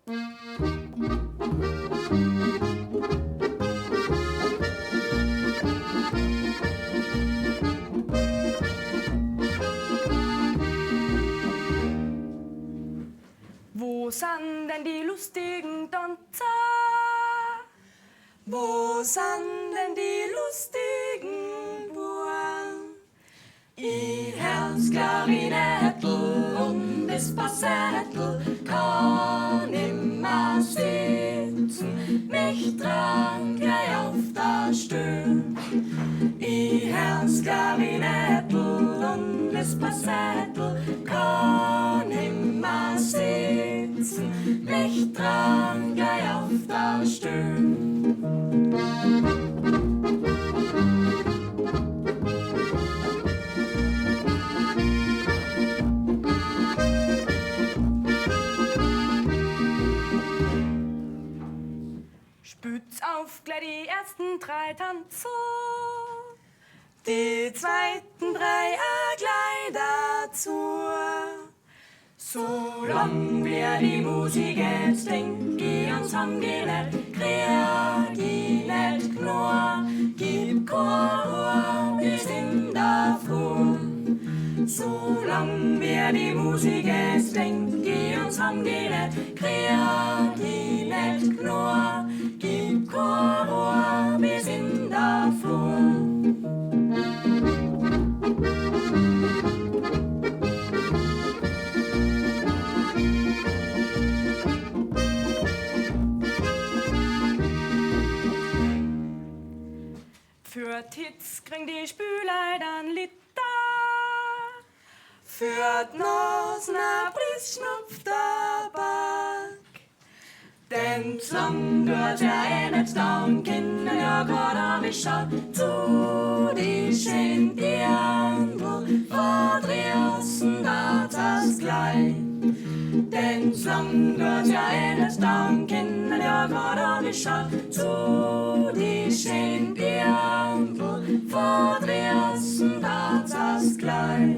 Wo sind denn die lustigen Danzer? Wo sind denn die lustigen Buben? Ich hör's Klarinettel und das Bassettel, kann immer sitzen, mich dran gleich auf der Stühl. Ich hör's Klarinettel und das Bassettel, kann immer sitzen, mich dran gleich auf der Stühl. Spült's auf gleich die ersten 3 Tanzen, die zweiten 3 gleich dazu. Solang wir die Musik jetzt denkt, die uns angeht, krieg die nicht nur, gib Chor, wir sind da froh. Solang wir die Musik jetzt denkt, die uns angeht, krieg die nicht nur, gib Chor, wir sind da froh. Für Titz kriegen die Spülei dann Liter, für Dnos na Pris Schnupf Tabak. Denn zum gehört ja nicht down, Kinder ja gerade mich schaut zu die schön Dirndl, verdrießen das gleich. Denn zum gehört ja nicht down, Kinder ja gerade mich schaut zu die schön Dirndl, verdrießen das gleich.